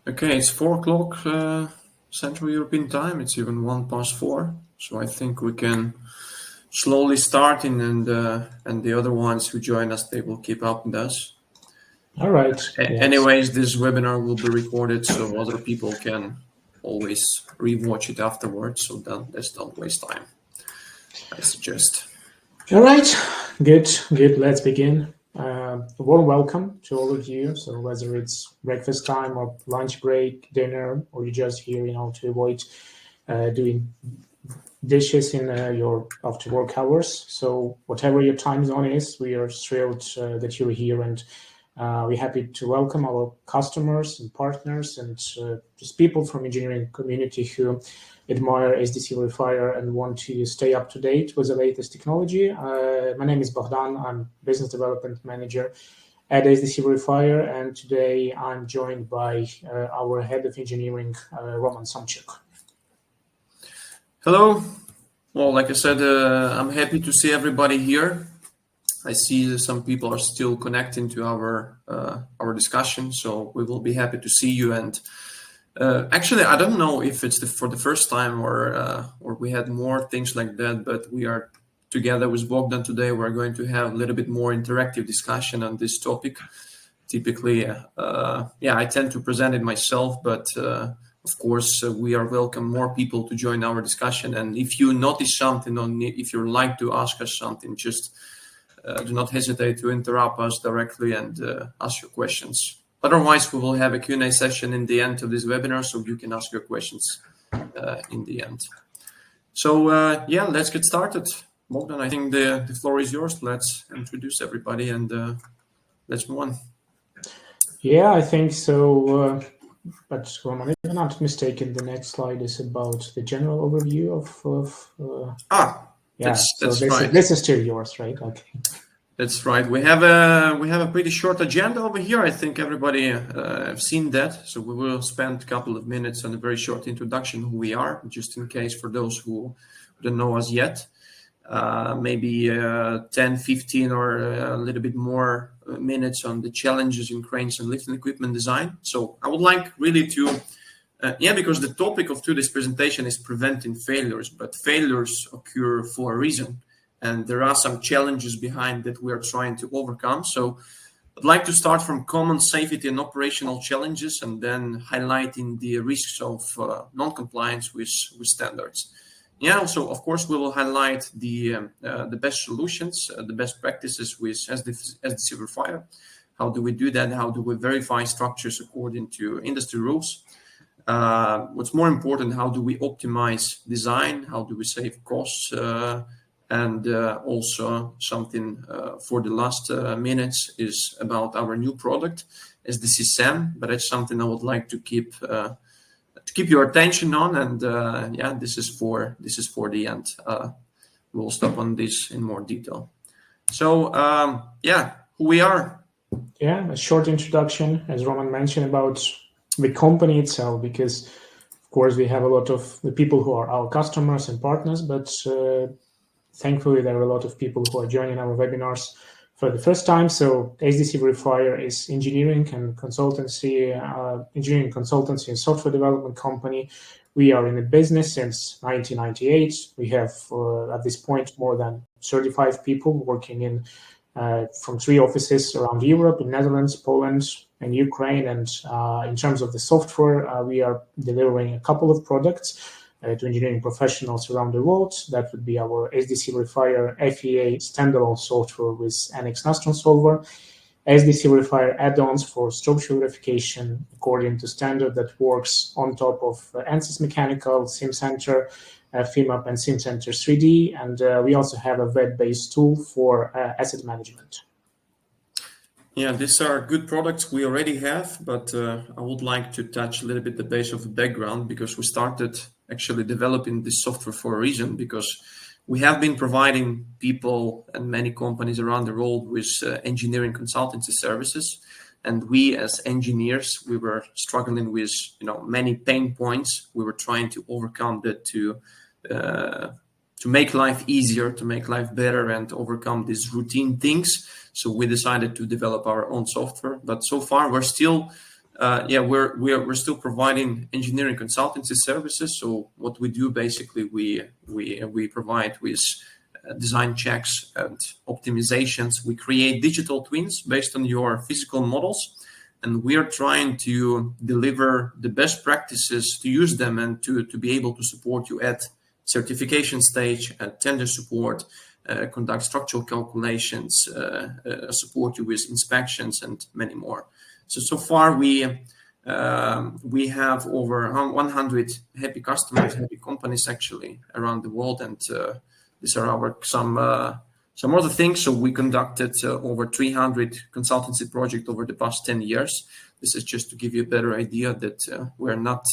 Okay, it's 4 o'clock Central European time. It's even 4:01. So I think we can slowly start in, and the other ones who join us, they will keep up with us. All right. Yes. Anyways, this webinar will be recorded, so other people can always rewatch it afterwards. So let's don't waste time, I suggest. All right. Good. Let's begin. A warm welcome to all of you. So whether it's breakfast time or lunch break, dinner, or you're just here, to avoid doing dishes in your after work hours. So whatever your time zone is, we are thrilled that you're here, and we're happy to welcome our customers and partners and just people from engineering community who admire SDC Verifier and want to stay up to date with the latest technology. My name is Bogdan. I'm business development manager at SDC Verifier, and today I'm joined by our head of engineering, Roman Samchuk. Hello. Well, like I said, I'm happy to see everybody here. I see some people are still connecting to our discussion, so we will be happy to see you. And actually, I don't know if it's for the first time or we had more things like that, but we are together with Bogdan today. We're going to have a little bit more interactive discussion on this topic. Typically, I tend to present it myself, but of course, we are welcome more people to join our discussion. And if you notice something, or if you'd like to ask us something, just do not hesitate to interrupt us directly and ask your questions. Otherwise, we will have a Q&A session in the end of this webinar, so you can ask your questions in the end. So, let's get started. Bogdan, I think the floor is yours. Let's introduce everybody and let's move on. Yeah, I think so. But Roman, if I'm not mistaken, the next slide is about the general overview of that's right. This is still yours, right? Okay. That's right. We have a pretty short agenda over here. I think everybody have seen that. So we will spend a couple of minutes on a very short introduction who we are, just in case for those who don't know us yet. Maybe 10, 15 or a little bit more minutes on the challenges in cranes and lifting equipment design. So I would like really to, because the topic of today's presentation is preventing failures, but failures occur for a reason. And there are some challenges behind that we are trying to overcome. So I'd like to start from common safety and operational challenges, and then highlighting the risks of non-compliance with standards. So of course we will highlight the best solutions, the best practices with SDC Verifier. How do we do that? How do we verify structures according to industry rules? What's more important, how do we optimize design? How do we save costs? And also something for the last minutes is about our new product, SDC SAM, but it's something I would like to keep your attention on, and this is for the end. We'll stop on this in more detail. So who we are. Yeah, a short introduction, as Roman mentioned, about the company itself, because of course we have a lot of the people who are our customers and partners, but thankfully there are a lot of people who are joining our webinars for the first time. So SDC Verifier is engineering consultancy and software development company. We are in the business since 1998. We have at this point more than 35 people working in from 3 offices around Europe, in Netherlands, Poland, and Ukraine. And in terms of the software, we are delivering a couple of products to engineering professionals around the world. That would be our SDC Verifier FEA standalone software with Annex Nastron solver, SDC Verifier add-ons for structural verification according to standard that works on top of ANSYS Mechanical, SimCenter, FIMAP, and SimCenter 3D. And we also have a web-based tool for asset management. Yeah, these are good products we already have, but I would like to touch a little bit the base of the background, because we started actually developing this software for a reason, because we have been providing people and many companies around the world with engineering consultancy services. And we as engineers, we were struggling with many pain points. We were trying to overcome that to make life easier, to make life better, and overcome these routine things. So we decided to develop our own software. But so far, we're still we're still providing engineering consultancy services. So what we do basically, we provide with design checks and optimizations. We create digital twins based on your physical models, and we are trying to deliver the best practices to use them and to be able to support you at certification stage, at tender support, conduct structural calculations, support you with inspections, and many more. So far we have over 100 happy customers, happy companies actually around the world, and these are some other things. So we conducted over 300 consultancy projects over the past 10 years. This is just to give you a better idea that we're not,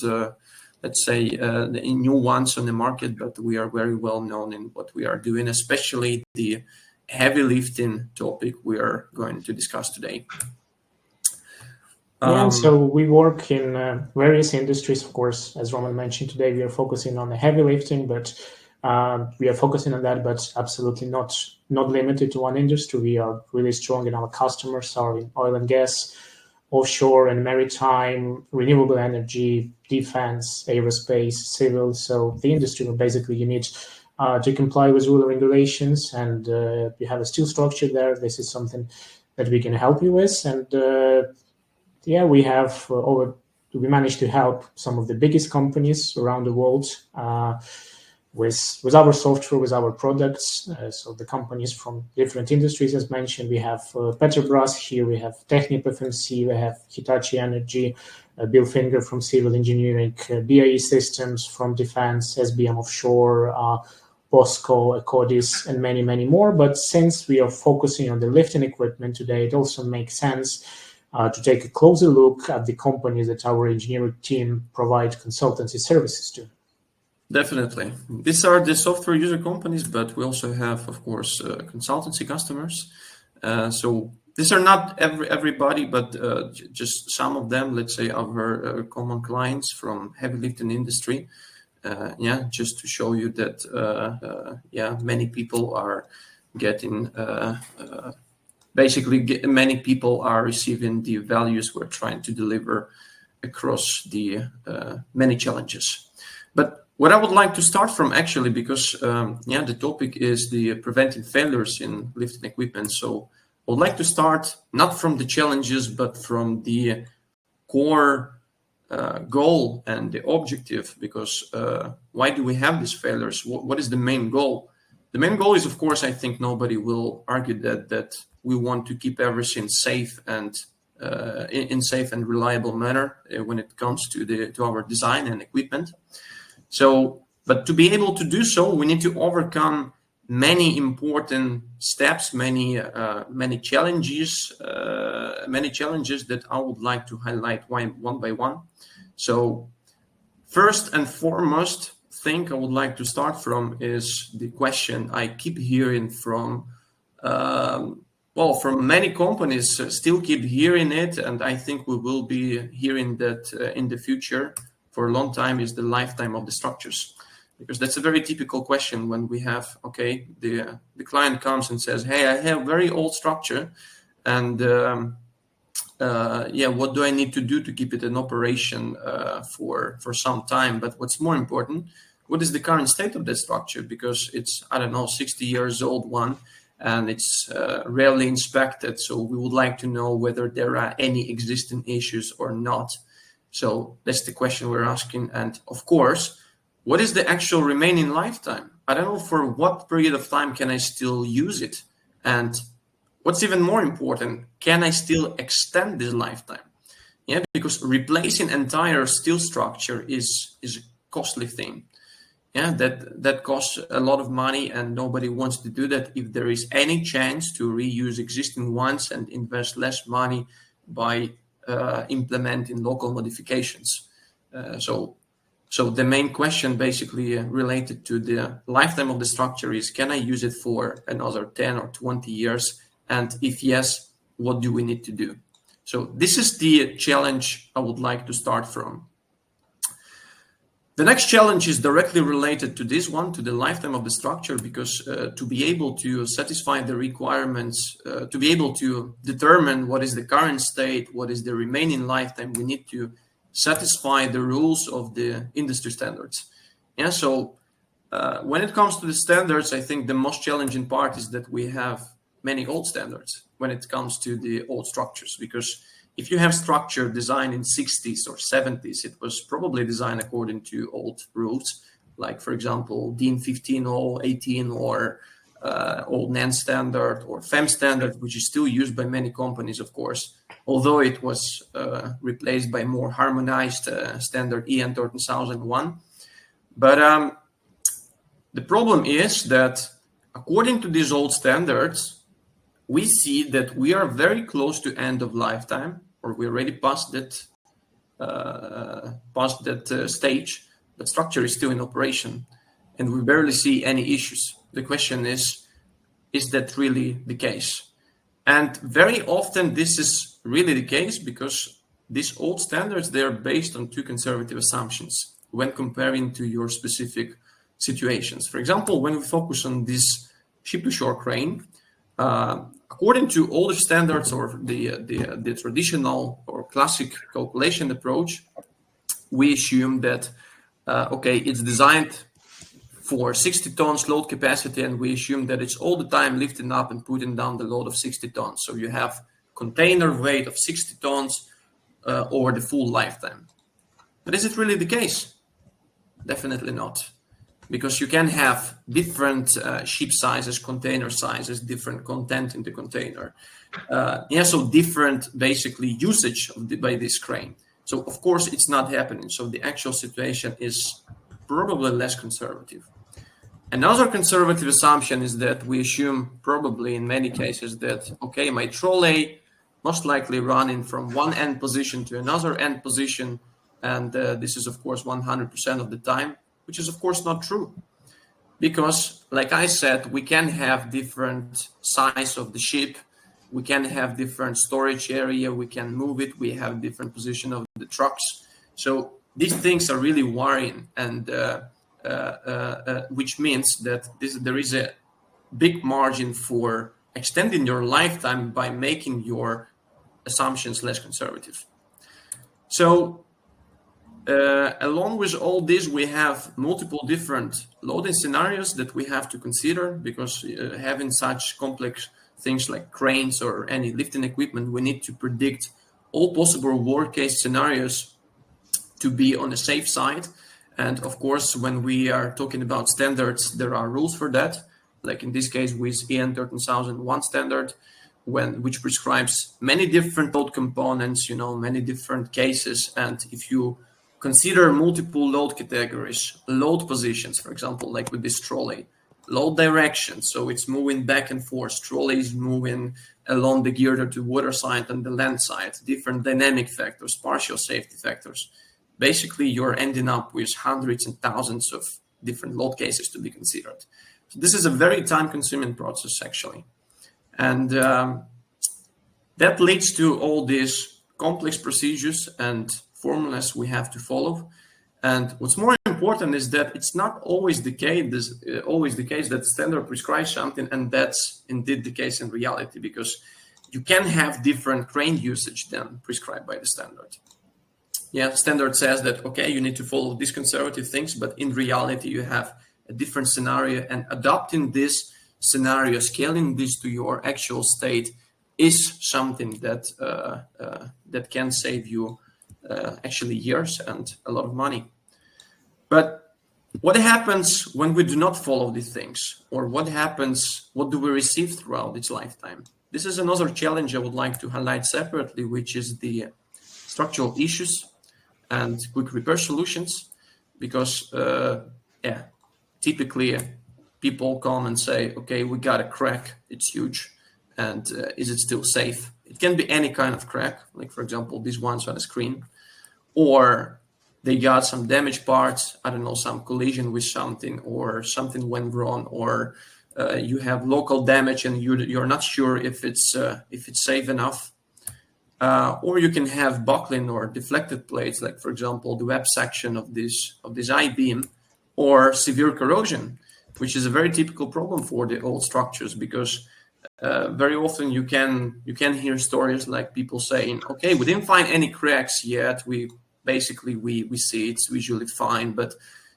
let's say, the new ones on the market, but we are very well known in what we are doing, especially the heavy lifting topic we are going to discuss today. So we work in various industries, of course. As Roman mentioned today, we are focusing on the heavy lifting, but we are focusing on that, but absolutely not limited to one industry. We are really strong in our customers, are in oil and gas, offshore and maritime, renewable energy, defense, aerospace, civil. So the industry where basically you need to comply with rule regulations, and you have a steel structure there. This is something that we can help you with, and we have we managed to help some of the biggest companies around the world with our software, with our products. So the companies from different industries, as mentioned, we have Petrobras here, we have Technip FMC, we have Hitachi Energy, Bill Finger from civil engineering, BAE Systems from defense, SBM Offshore, Bosco, Ecodis, and many, many more. But since we are focusing on the lifting equipment today, it also makes sense to take a closer look at the companies that our engineering team provide consultancy services to. Definitely. These are the software user companies, but we also have, of course, consultancy customers. So these are not everybody, but just some of them, let's say our common clients from heavy lifting industry. Just to show you that, many people are getting many people are receiving the values we're trying to deliver across the many challenges. But what I would like to start from actually, because the topic is the preventing failures in lifting equipment. So I would like to start not from the challenges, but from the core goal and the objective, because why do we have these failures? What is the main goal? The main goal is, of course, I think nobody will argue that we want to keep everything safe and in safe and reliable manner when it comes to our design and equipment. So, but to be able to do so, we need to overcome many important steps, many challenges that I would like to highlight one by one. So, first and foremost thing I would like to start from is the question I keep hearing from many companies, still keep hearing it, and I think we will be hearing that in the future for a long time, is the lifetime of the structures. Because that's a very typical question when we have, the client comes and says, hey, I have a very old structure, and what do I need to do to keep it in operation for some time? But what's more important, what is the current state of the structure? Because it's, 60 years old one, and it's rarely inspected. So we would like to know whether there are any existing issues or not. So that's the question we're asking. And of course, what is the actual remaining lifetime? I don't know for what period of time can I still use it? And what's even more important, can I still extend this lifetime? Yeah, because replacing entire steel structure is a costly thing. Yeah, that costs a lot of money, and nobody wants to do that if there is any chance to reuse existing ones and invest less money by implementing local modifications. So the main question basically related to the lifetime of the structure is, can I use it for another 10 or 20 years? And if yes, what do we need to do? So this is the challenge I would like to start from. The next challenge is directly related to this one, to the lifetime of the structure, because to be able to satisfy the requirements, to be able to determine what is the current state, what is the remaining lifetime, we need to satisfy the rules of the industry standards. Yeah, so when it comes to the standards, I think the most challenging part is that we have many old standards when it comes to the old structures, because if you have structure designed in 60s or 70s, it was probably designed according to old rules, like, for example, DIN 15018 or old NAN standard or FEM standard, which is still used by many companies, of course, although it was replaced by more harmonized standard EN 13001. But the problem is that according to these old standards, we see that we are very close to end of lifetime, or we already passed that stage, but structure is still in operation, and we barely see any issues. The question is that really the case? And very often this is really the case because these old standards, they are based on too conservative assumptions when comparing to your specific situations. For example, when we focus on this ship-to-shore crane, according to older standards or the traditional or classic calculation approach, we assume that, okay, it's designed for 60 tons load capacity, and we assume that it's all the time lifting up and putting down the load of 60 tons. So you have container weight of 60 tons over the full lifetime. But is it really the case? Definitely not. Because you can have different ship sizes, container sizes, different content in the container. So different, basically, usage by this crane. So, of course, it's not happening. So the actual situation is probably less conservative. Another conservative assumption is that we assume probably in many cases that, okay, my trolley most likely running from one end position to another end position. And this is, of course, 100% of the time, which is, of course, not true. Because, like I said, we can have different size of the ship. We can have different storage area. We can move it. We have different position of the trucks. So these things are really worrying, and which means that there is a big margin for extending your lifetime by making your assumptions less conservative. So along with all this, we have multiple different loading scenarios that we have to consider, because having such complex things like cranes or any lifting equipment, we need to predict all possible worst case scenarios to be on the safe side. And of course, when we are talking about standards, there are rules for that. Like in this case with EN 13001 standard, which prescribes many different load components, many different cases. And if you consider multiple load categories, load positions, for example, like with this trolley, load direction, so it's moving back and forth, trolley is moving along the girder to water side and the land side, different dynamic factors, partial safety factors. Basically, you're ending up with hundreds and thousands of different load cases to be considered. So this is a very time-consuming process, actually. And that leads to all these complex procedures and formulas we have to follow. And what's more important is that it's not always the case that standard prescribes something, and that's indeed the case in reality, because you can have different crane usage than prescribed by the standard. Yeah, standard says that, okay, you need to follow these conservative things, but in reality, you have a different scenario, and adopting this scenario, scaling this to your actual state is something that that can save you actually years and a lot of money. But what happens when we do not follow these things? Or what do we receive throughout its lifetime? This is another challenge I would like to highlight separately, which is the structural issues and quick repair solutions. Because, typically people come and say, okay, we got a crack, it's huge, and is it still safe? It can be any kind of crack, like, for example, these ones on the screen, or they got some damaged parts, I don't know, some collision with something, or something went wrong, or you have local damage and you're not sure if it's safe enough. or you can have buckling or deflected plates, like for example the web section of this I-beam, or severe corrosion, which is a very typical problem for the old structures, because very often you can hear stories like people saying, okay, we didn't find any cracks yet, we see it's visually fine, but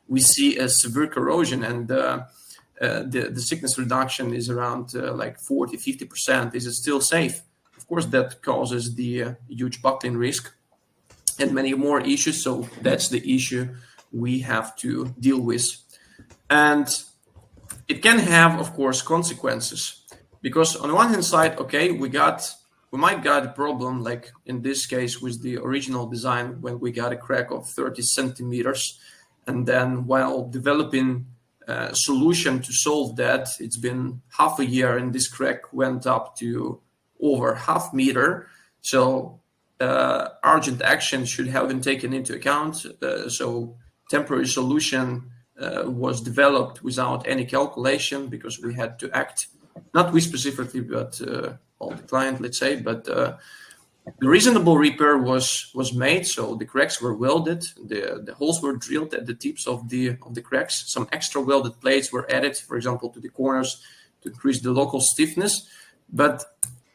we see a severe corrosion, and the thickness reduction is around like 40-50%. Is it still safe? Of course, that causes the huge buckling risk and many more issues. So that's the issue we have to deal with. And it can have, of course, consequences, because on one hand side, okay, we might got a problem, like in this case with the original design, when we got a crack of 30 centimeters. And then while developing a solution to solve that, it's been half a year and this crack went up to over half meter. So urgent action should have been taken into account. So temporary solution was developed without any calculation, because we had to act, not we specifically, but all the client, let's say. But the reasonable repair was made. So the cracks were welded, the holes were drilled at the tips of the cracks. Some extra welded plates were added, for example, to the corners to increase the local stiffness. But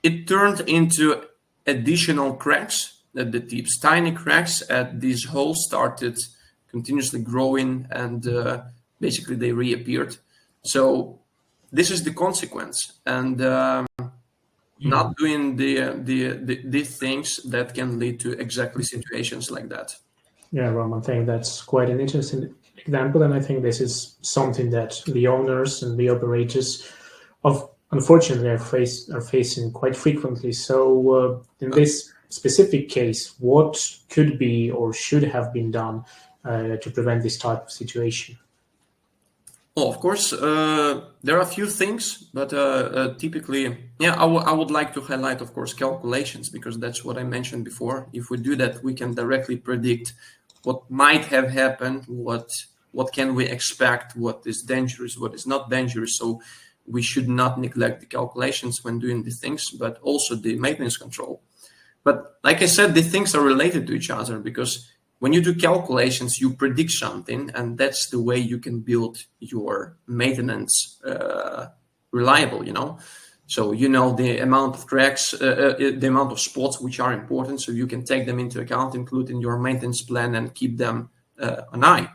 it turned into additional cracks at the tips, tiny cracks at these holes started continuously growing, and basically they reappeared. So this is the consequence, and not doing the things that can lead to exactly situations like that. Yeah, Roman, I think that's quite an interesting example, and I think this is something that the owners and the operators of unfortunately are facing quite frequently. So in this specific case, what could be or should have been done to prevent this type of situation? Well, of course, there are a few things, but typically, yeah, I would like to highlight, of course, calculations, because that's what I mentioned before. If we do that, we can directly predict what might have happened, what can we expect, what is dangerous, what is not dangerous. So we should not neglect the calculations when doing the things, but also the maintenance control. But like I said, the things are related to each other, because when you do calculations, you predict something, and that's the way you can build your maintenance reliable, So the amount of cracks, the amount of spots which are important, so you can take them into account, include in your maintenance plan, and keep them an eye.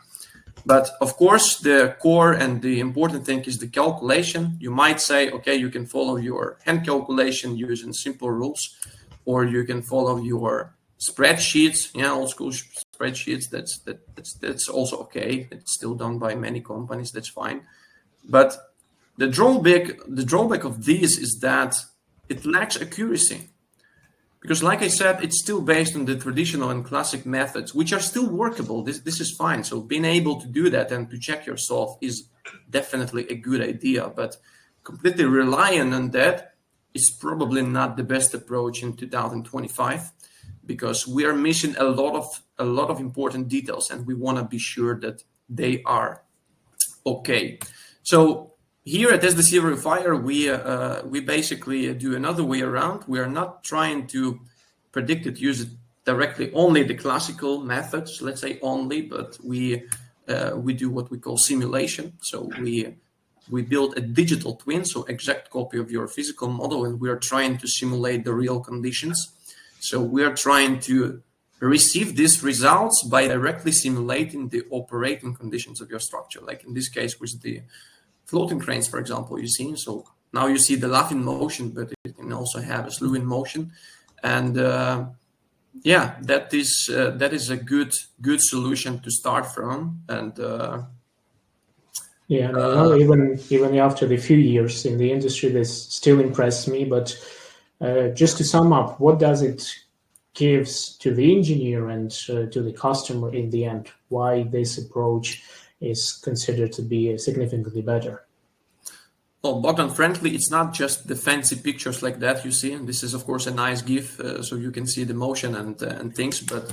But of course, the core and the important thing is the calculation. You might say, okay, you can follow your hand calculation using simple rules, or you can follow your spreadsheets, old school spreadsheets. That's also okay. It's still done by many companies. That's fine. But the drawback of these is that it lacks accuracy. Because like I said, it's still based on the traditional and classic methods, which are still workable. This is fine. So being able to do that and to check yourself is definitely a good idea. But completely relying on that is probably not the best approach in 2025, because we are missing a lot of important details, and we want to be sure that they are okay. So here at SDC Verifier, we basically do another way around. We are not trying to predict it, use it directly, only the classical methods, let's say only, but we do what we call simulation. So we build a digital twin, so exact copy of your physical model, and we are trying to simulate the real conditions. So we are trying to receive these results by directly simulating the operating conditions of your structure, like in this case with the floating cranes, for example, you see. So now you see the laugh in motion, but it can also have a slew in motion. And that is a good solution to start from. And even after the few years in the industry, this still impressed me. But just to sum up, what does it gives to the engineer and to the customer in the end? Why this approach is considered to be significantly better? Well, button friendly, it's not just the fancy pictures like that you see. And this is, of course, a nice GIF, so you can see the motion and things, but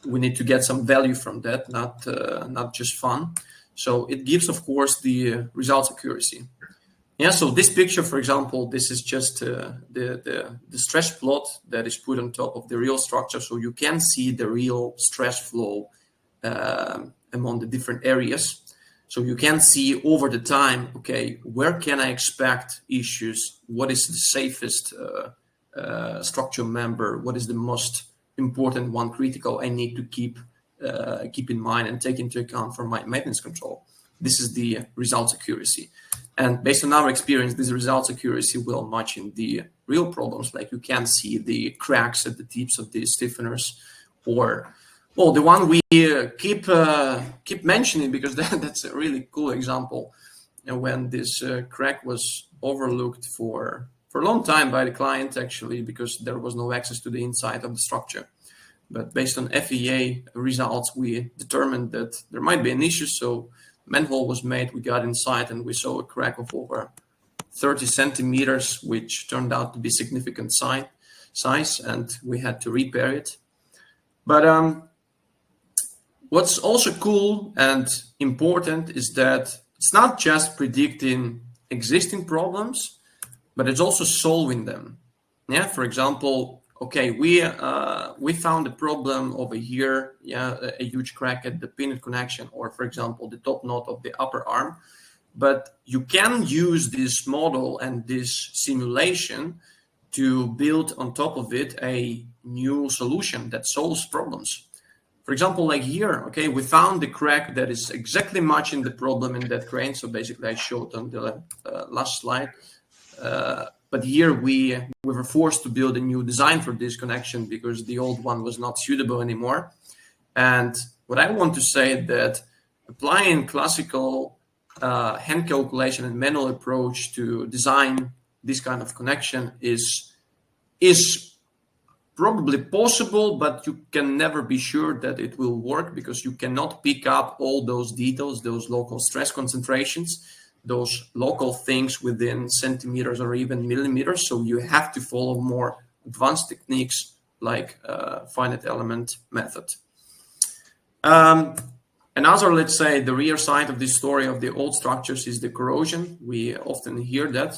we need to get some value from that, not just fun. So it gives, of course, the results accuracy. Yeah, so this picture, for example, this is just the stress plot that is put on top of the real structure, so you can see the real stress flow among the different areas. So you can see over the time, okay, where can I expect issues? What is the safest structure member? What is the most important one, critical, I need to keep in mind and take into account for my maintenance control? This is the results accuracy. And based on our experience, this results accuracy will match in the real problems. Like you can see the cracks at the tips of the stiffeners, or well, the one we keep mentioning because that's a really cool example. And when this crack was overlooked for a long time by the client, actually, because there was no access to the inside of the structure. But based on FEA results, we determined that there might be an issue. So manhole was made, we got inside, and we saw a crack of over 30 centimeters, which turned out to be significant size, and we had to repair it. But what's also cool and important is that it's not just predicting existing problems, but it's also solving them. Yeah, for example, okay, we found a problem over here, yeah, a huge crack at the pin connection, or for example, the top knot of the upper arm. But you can use this model and this simulation to build on top of it a new solution that solves problems. For example, like here, okay, we found the crack that is exactly matching the problem in that crane. So basically I showed on the last slide. But here we were forced to build a new design for this connection because the old one was not suitable anymore. And what I want to say that applying classical hand calculation and manual approach to design this kind of connection is probably possible, but you can never be sure that it will work because you cannot pick up all those details, those local stress concentrations, those local things within centimeters or even millimeters. So you have to follow more advanced techniques like finite element method. Another, let's say, the rear side of this story of the old structures is the corrosion. We often hear that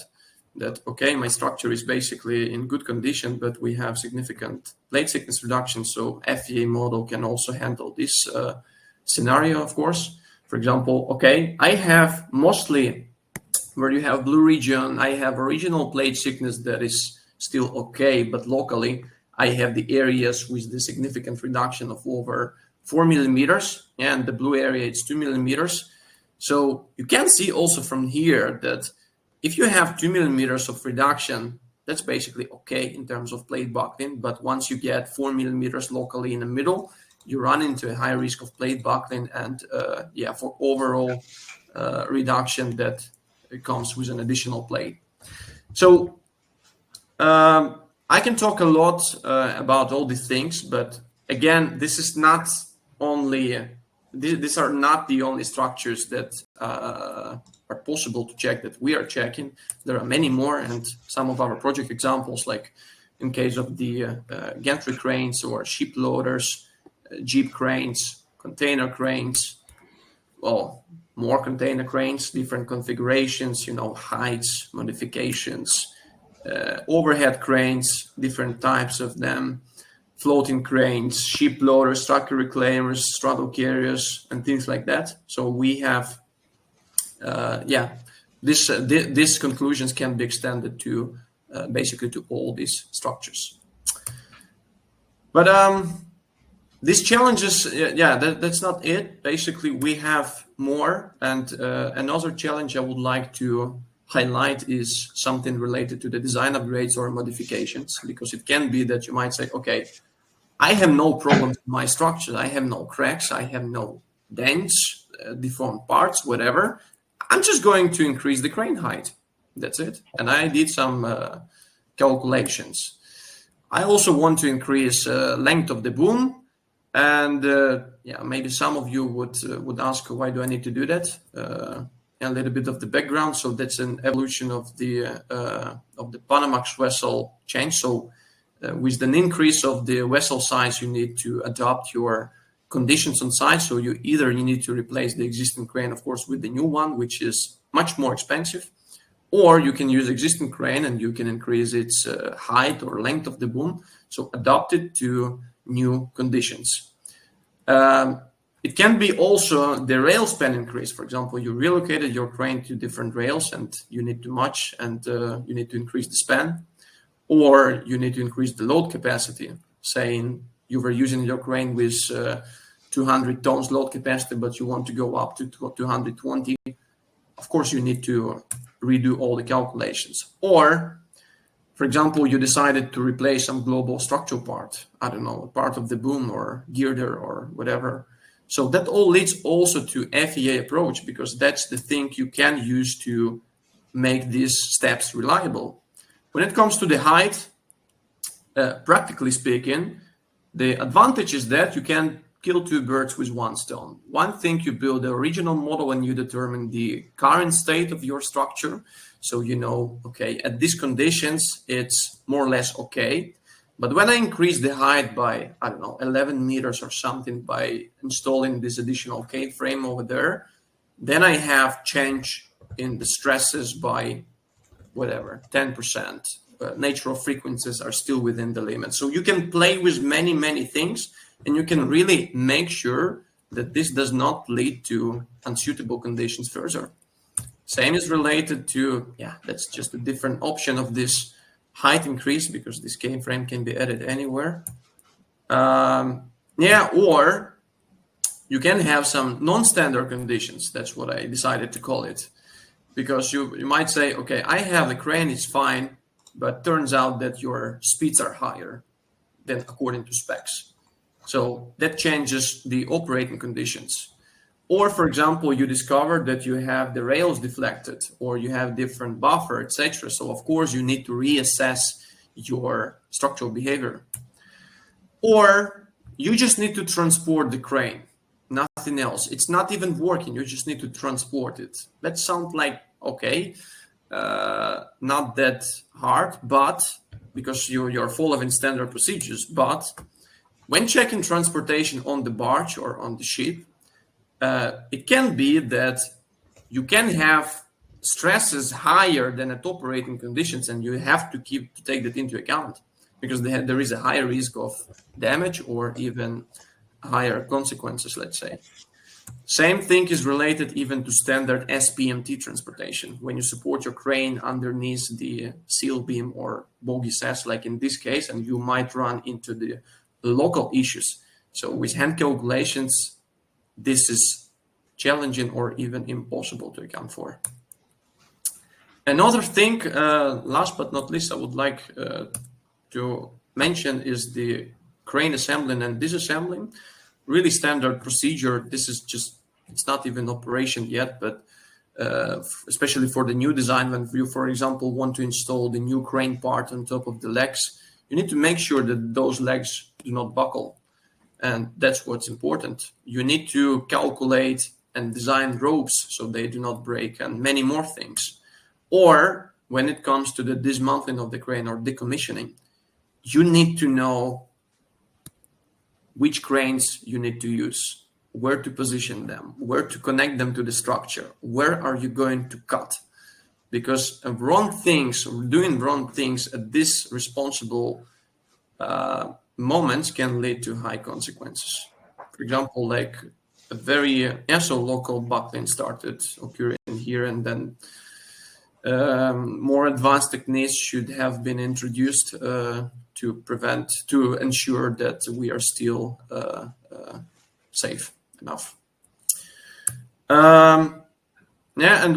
okay, my structure is basically in good condition, but we have significant plate thickness reduction. So FEA model can also handle this scenario, of course. For example, okay, I have mostly where you have blue region, I have original plate thickness that is still okay, but locally I have the areas with the significant reduction of over 4 millimeters, and the blue area it's 2 millimeters. So you can see also from here that if you have 2 millimeters of reduction, that's basically okay in terms of plate buckling. But once you get 4 millimeters locally in the middle, you run into a high risk of plate buckling and for overall reduction that comes with an additional plate. So I can talk a lot about all these things, but again, this is not only these are not the only structures that are possible to check that we are checking. There are many more, and some of our project examples, like in case of the gantry cranes or ship loaders, jeep cranes, container cranes, well, more container cranes, different configurations, heights, modifications, overhead cranes, different types of them, floating cranes, ship loaders, tractor reclaimers, straddle carriers, and things like that. So we have, these conclusions can be extended to basically to all these structures. But these challenges, that's not it. Basically, we have more. And another challenge I would like to highlight is something related to the design upgrades or modifications, because it can be that you might say, okay, I have no problems in my structure. I have no cracks. I have no dents, deformed parts, whatever. I'm just going to increase the crane height. That's it. And I did some calculations. I also want to increase length of the boom. And maybe some of you would ask, why do I need to do that? A little bit of the background. So that's an evolution of the Panamax vessel change. So with an increase of the vessel size, you need to adapt your conditions on site. So you need to replace the existing crane, of course, with the new one, which is much more expensive, Or you can use existing crane and you can increase its height or length of the boom, so adapt it to new conditions. It can be also the rail span increase. For example, you relocated your crane to different rails and you need to match and you need to increase the span, or you need to increase the load capacity. Saying you were using your crane with 200 tons load capacity, but you want to go up to 220. Of course, you need to redo all the calculations. Or, for example, you decided to replace some global structural part, I don't know, part of the boom or girder or whatever. So that all leads also to FEA approach, because that's the thing you can use to make these steps reliable. When it comes to the height, practically speaking, the advantage is that you can kill two birds with one stone. One thing, you build the original model and you determine the current state of your structure. So you know, okay, at these conditions, it's more or less okay. But when I increase the height by, I don't know, 11 meters or something by installing this additional K-frame over there, then I have change in the stresses by whatever, 10%. Natural frequencies are still within the limit. So you can play with many, many things, and you can really make sure that this does not lead to unsuitable conditions further. Same is related to, that's just a different option of this height increase, because this K-frame can be added anywhere. Or you can have some non-standard conditions. That's what I decided to call it. Because you might say, okay, I have a crane, it's fine, but turns out that your speeds are higher than according to specs. So that changes the operating conditions. Or, for example, you discover that you have the rails deflected, or you have different buffer, etc. So, of course, you need to reassess your structural behavior. Or you just need to transport the crane, nothing else. It's not even working. You just need to transport it. That sounds like, okay, not that hard, but because you're following standard procedures. But when checking transportation on the barge or on the ship, it can be that you can have stresses higher than at operating conditions, and you have to take that into account, because there is a higher risk of damage or even higher consequences, let's say. Same thing is related even to standard SPMT transportation. When you support your crane underneath the seal beam or bogie sash, like in this case, and you might run into the local issues. So with hand calculations, this is challenging or even impossible to account for. Another thing, last but not least, I would like to mention is the crane assembling and disassembling. Really standard procedure. This is just, it's not even operation yet, but especially for the new design, when you, for example, want to install the new crane part on top of the legs, you need to make sure that those legs do not buckle. And that's what's important. You need to calculate and design ropes so they do not break, and many more things. Or when it comes to the dismantling of the crane or decommissioning, you need to know which cranes you need to use, where to position them, where to connect them to the structure, where are you going to cut. Because wrong things, or doing wrong things at this responsible moments can lead to high consequences. For example, like a very local buckling started occurring here, and then more advanced techniques should have been introduced to ensure that we are still safe enough. And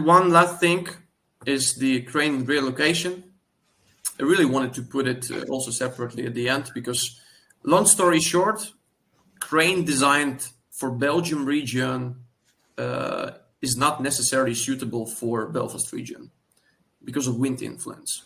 one last thing is the crane relocation. I really wanted to put it also separately at the end, because long story short, crane designed for Belgium region is not necessarily suitable for Belfast region because of wind influence.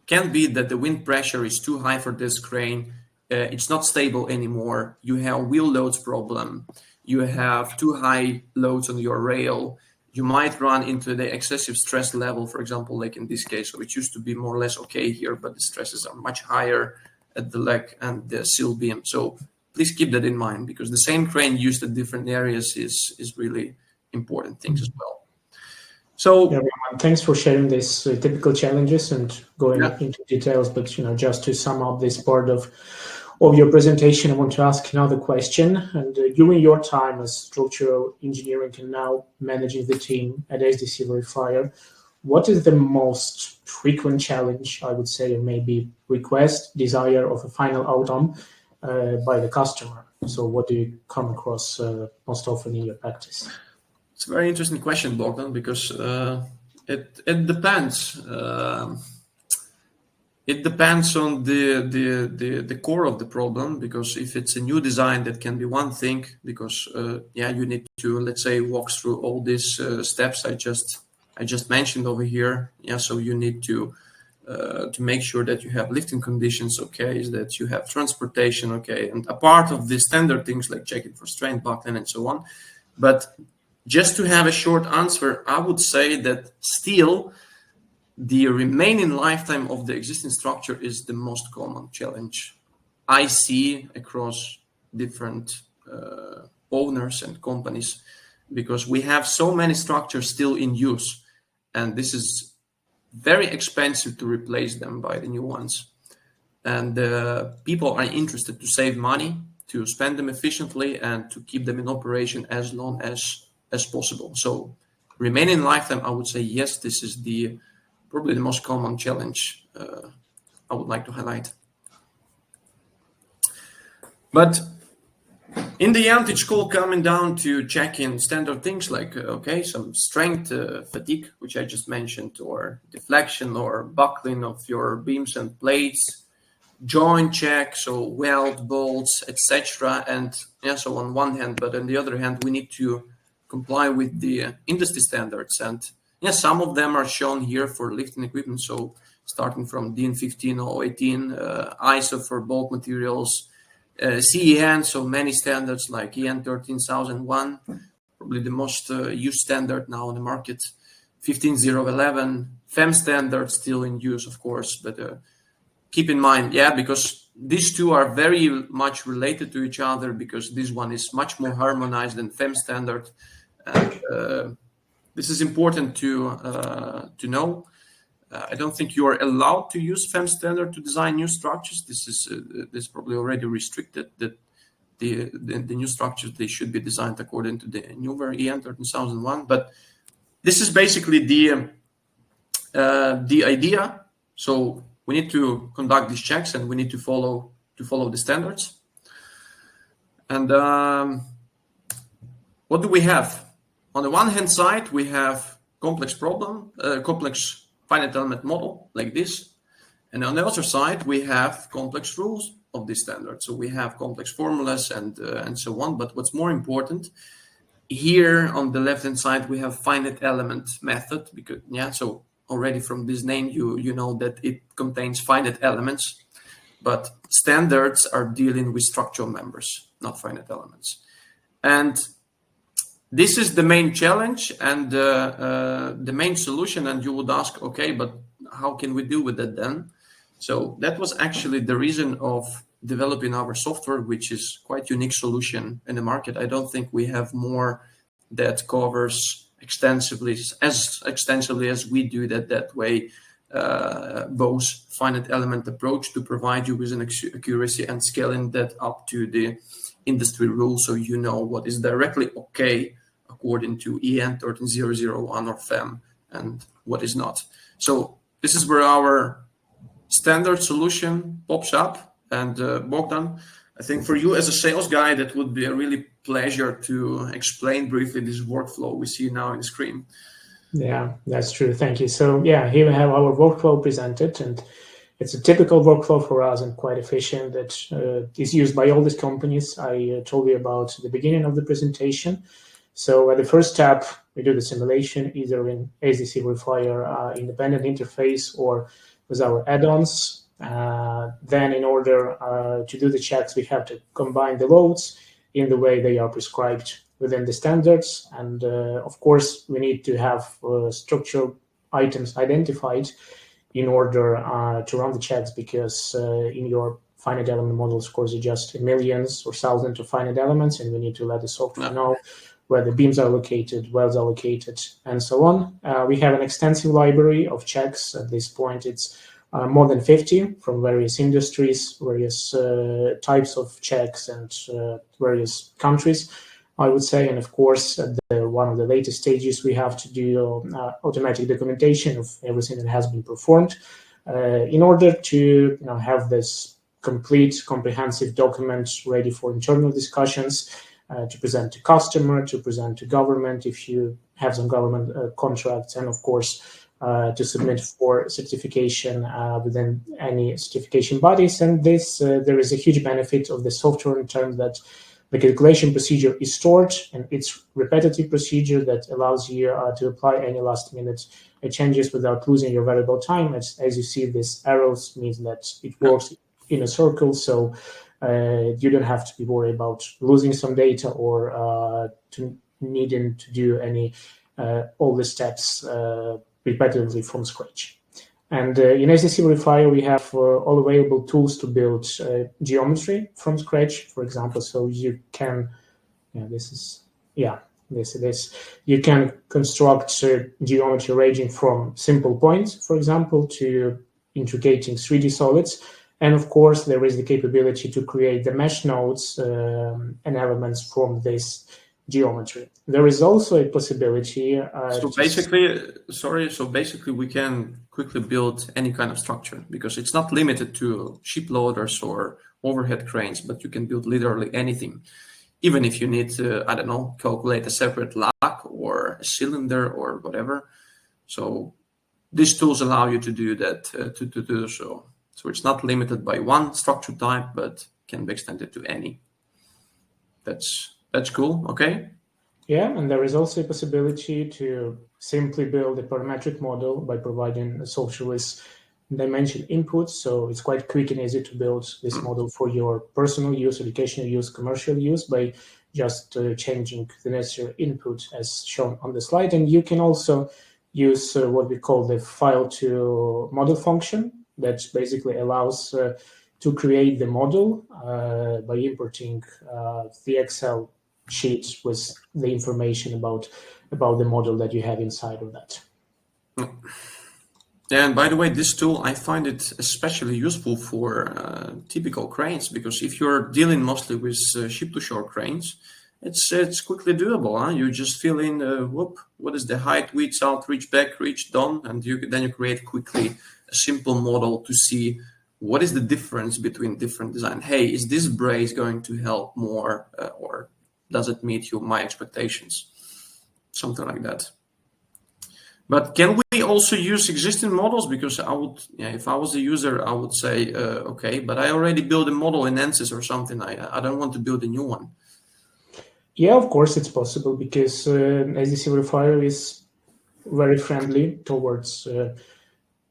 Can be that the wind pressure is too high for this crane. It's not stable anymore. You have wheel loads problem. You have too high loads on your rail. You might run into the excessive stress level, for example, like in this case, which used to be more or less okay here, but the stresses are much higher at the leg and the seal beam. So please keep that in mind, because the same crane used at different areas is really important things as well. So Roman, thanks for sharing these typical challenges and going yeah. into details. But just to sum up this part of your presentation, I want to ask another question. And during your time as structural engineering and now managing the team at SDC Verifier, what is the most frequent challenge, I would say, or maybe request, desire of a final outcome by the customer? So what do you come across most often in your practice? It's a very interesting question, Bogdan, because it depends. It depends on the core of the problem, because if it's a new design, that can be one thing, because you need to, let's say, walk through all these steps I just mentioned over here. So you need to make sure that you have lifting conditions okay, that you have transportation okay, and a part of the standard things like checking for strain, buckling, and so on. But just to have a short answer, I would say that still the remaining lifetime of the existing structure is the most common challenge I see across different owners and companies, because we have so many structures still in use, and this is very expensive to replace them by the new ones. And people are interested to save money, to spend them efficiently, and to keep them in operation as long as possible. So remaining lifetime, I would say, yes, this is probably the most common challenge I would like to highlight. But in the end, it's all coming down to checking standard things like, some strength, fatigue, which I just mentioned, or deflection or buckling of your beams and plates, joint check, so weld, bolts, etc. And so on one hand, but on the other hand, we need to comply with the industry standards. And some of them are shown here for lifting equipment. So starting from DIN 15018, ISO for bulk materials, CEN, so many standards like EN 13001, probably the most used standard now on the market, 15011, FEM standard still in use, of course, but keep in mind, because these two are very much related to each other, because this one is much more harmonized than FEM standard. And this is important to know. I don't think you are allowed to use FEM standard to design new structures. This is probably already restricted, that the new structures, they should be designed according to the newer EN 13001. But this is basically the idea. So we need to conduct these checks, and we need to follow the standards. And what do we have? On the one hand side, we have complex finite element model like this. And on the other side, we have complex rules of this standard. So we have complex formulas and so on. But what's more important, here on the left-hand side, we have finite element method, because so already from this name, you know that it contains finite elements, but standards are dealing with structural members, not finite elements. And this is the main challenge and the main solution. And you would ask, okay, but how can we deal with that then? So that was actually the reason of developing our software, which is quite unique solution in the market. I don't think we have more that covers as extensively as we do that way, both finite element approach to provide you with an accuracy and scaling that up to the industry rules, so you know what is directly okay according to EN 13001 or FEM and what is not. So this is where our standard solution pops up. And Bogdan, I think for you as a sales guy, that would be a really pleasure to explain briefly this workflow we see now on the screen. Yeah, that's true. Thank you. So here we have our workflow presented, and it's a typical workflow for us and quite efficient that is used by all these companies I told you about at the beginning of the presentation. So at the first step, we do the simulation either in SDC Verifier independent interface or with our add-ons. Then in order to do the checks, we have to combine the loads in the way they are prescribed within the standards. And of course, we need to have structural items identified in order to run the checks, because in your finite element models, of course, you just millions or thousands of finite elements, and we need to let the software know where the beams are located, welds are located, and so on. We have an extensive library of checks. At this point, it's more than 50 from various industries, various types of checks, and various countries, I would say. And of course, at one of the latest stages, we have to do automatic documentation of everything that has been performed in order to have this complete, comprehensive document ready for internal discussions, to present to customer, to present to government if you have some government contracts, and of course to submit for certification within any certification bodies. And this there is a huge benefit of the software in terms that the calculation procedure is stored, and it's repetitive procedure that allows you to apply any last minute changes without losing your valuable time. As you see, these arrows means that it works in a circle, so you don't have to be worried about losing some data or needing to do any all the steps repetitively from scratch. And in SDC Verifier, we have all available tools to build geometry from scratch, for example. So you can, you can construct geometry ranging from simple points, for example, to integrating 3D solids. And of course, there is the capability to create the mesh nodes and elements from this geometry. There is also a possibility. So basically, we can quickly build any kind of structure because it's not limited to ship loaders or overhead cranes, but you can build literally anything, even if you need to, I don't know, calculate a separate lock or a cylinder or whatever. So these tools allow you to do that, to do so. So it's not limited by one structure type, but can be extended to any. That's cool. Okay. Yeah, and there is also a possibility to simply build a parametric model by providing a software with dimension inputs. So it's quite quick and easy to build this model for your personal use, educational use, commercial use by just changing the necessary input as shown on the slide. And you can also use what we call the file to model function that basically allows to create the model by importing the Excel sheets with the information about the model that you have inside of that. And by the way, this tool, I find it especially useful for typical cranes, because if you're dealing mostly with ship-to-shore cranes, it's quickly doable. Huh? You just fill in, what is the height, width, out, reach, back, reach, done, and then you create quickly a simple model to see what is the difference between different design. Hey, is this brace going to help more, or does it meet my expectations? Something like that. But can we also use existing models? Because I would, if I was a user, I would say, okay, but I already built a model in ANSYS or something. I don't want to build a new one. Yeah, of course it's possible, because SDC Verifier is very friendly towards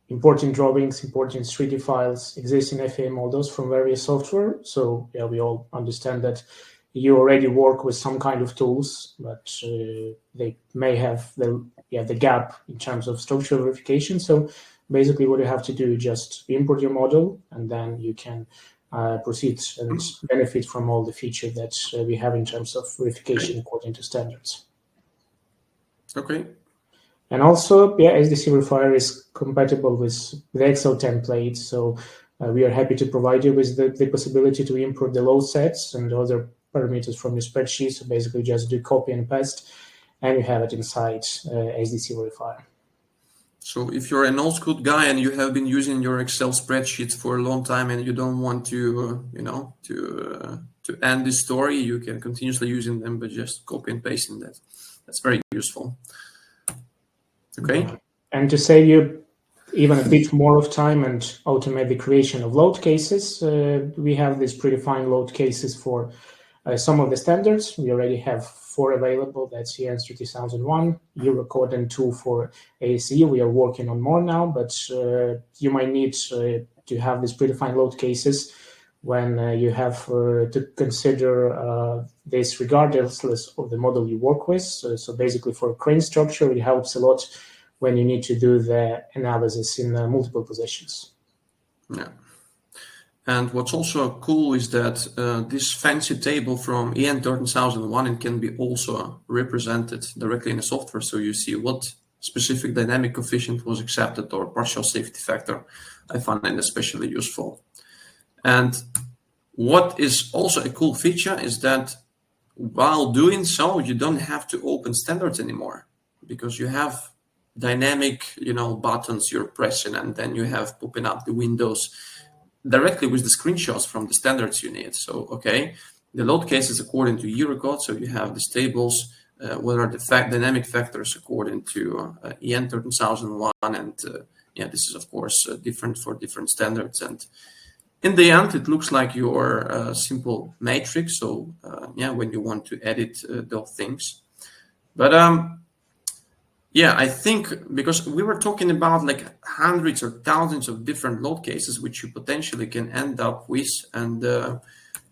importing drawings, importing 3D files, existing FEA models from various software. So yeah, we all understand that you already work with some kind of tools, but they may have the gap in terms of structural verification. So basically what you have to do is just import your model, and then you can proceed and benefit from all the features that we have in terms of verification according to standards. Okay. And also, SDC Verifier is compatible with the Excel template. So we are happy to provide you with the possibility to import the load sets and other parameters from your spreadsheet. So basically just do copy and paste, and you have it inside SDC Verifier. So if you're an old school guy and you have been using your Excel spreadsheets for a long time and you don't want to, to end this story, you can continuously using them, but just copy and pasting that. That's very useful. Okay. And to save you even a bit more of time and automate the creation of load cases, we have these predefined load cases for some of the standards. We already have 4 available. That's EN 3001, Eurocode, and 2 for ASE. We are working on more now, but you might need to have these predefined load cases when you have to consider this regardless of the model you work with. So basically for a crane structure, it helps a lot when you need to do the analysis in multiple positions. Yeah. And what's also cool is that this fancy table from EN 13001, it can be also represented directly in the software. So you see what specific dynamic coefficient was accepted or partial safety factor. I find it especially useful. And what is also a cool feature is that while doing so, you don't have to open standards anymore, because you have dynamic, buttons you're pressing, and then you have popping up the windows directly with the screenshots from the standards you need. So, okay, the load cases according to Eurocode. So you have these tables, what are the dynamic factors according to EN 13001. And this is, of course, different for different standards. And in the end, it looks like your simple matrix. So, when you want to edit those things. But I think because we were talking about like hundreds or thousands of different load cases which you potentially can end up with. And the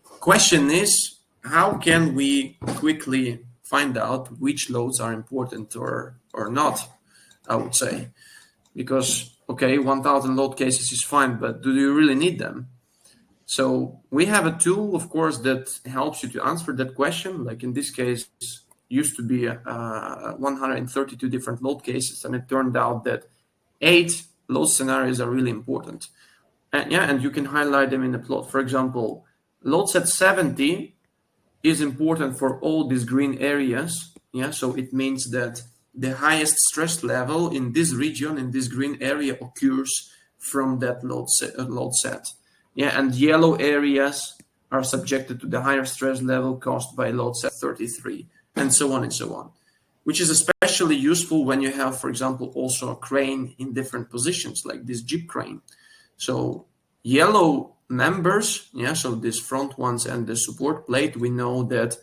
question is, how can we quickly find out which loads are important or not, I would say. Because, okay, 1,000 load cases is fine, but do you really need them? So we have a tool, of course, that helps you to answer that question. Like in this case, used to be 132 different load cases, and it turned out that 8 load scenarios are really important. And you can highlight them in the plot. For example, load set 70 is important for all these green areas. So it means that the highest stress level in this region, in this green area, occurs from that load set. And yellow areas are subjected to the higher stress level caused by load set 33. And so on and so on, which is especially useful when you have, for example, also a crane in different positions, like this jeep crane. So yellow members, so these front ones and the support plate, we know that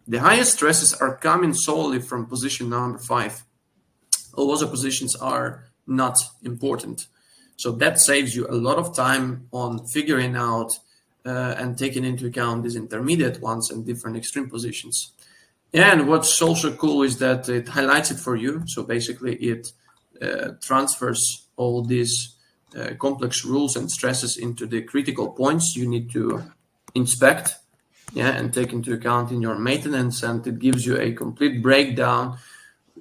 the highest stresses are coming solely from position number 5. All other positions are not important. So that saves you a lot of time on figuring out and taking into account these intermediate ones and different extreme positions. And what's also cool is that it highlights it for you. So basically it transfers all these complex rules and stresses into the critical points you need to inspect and take into account in your maintenance. And it gives you a complete breakdown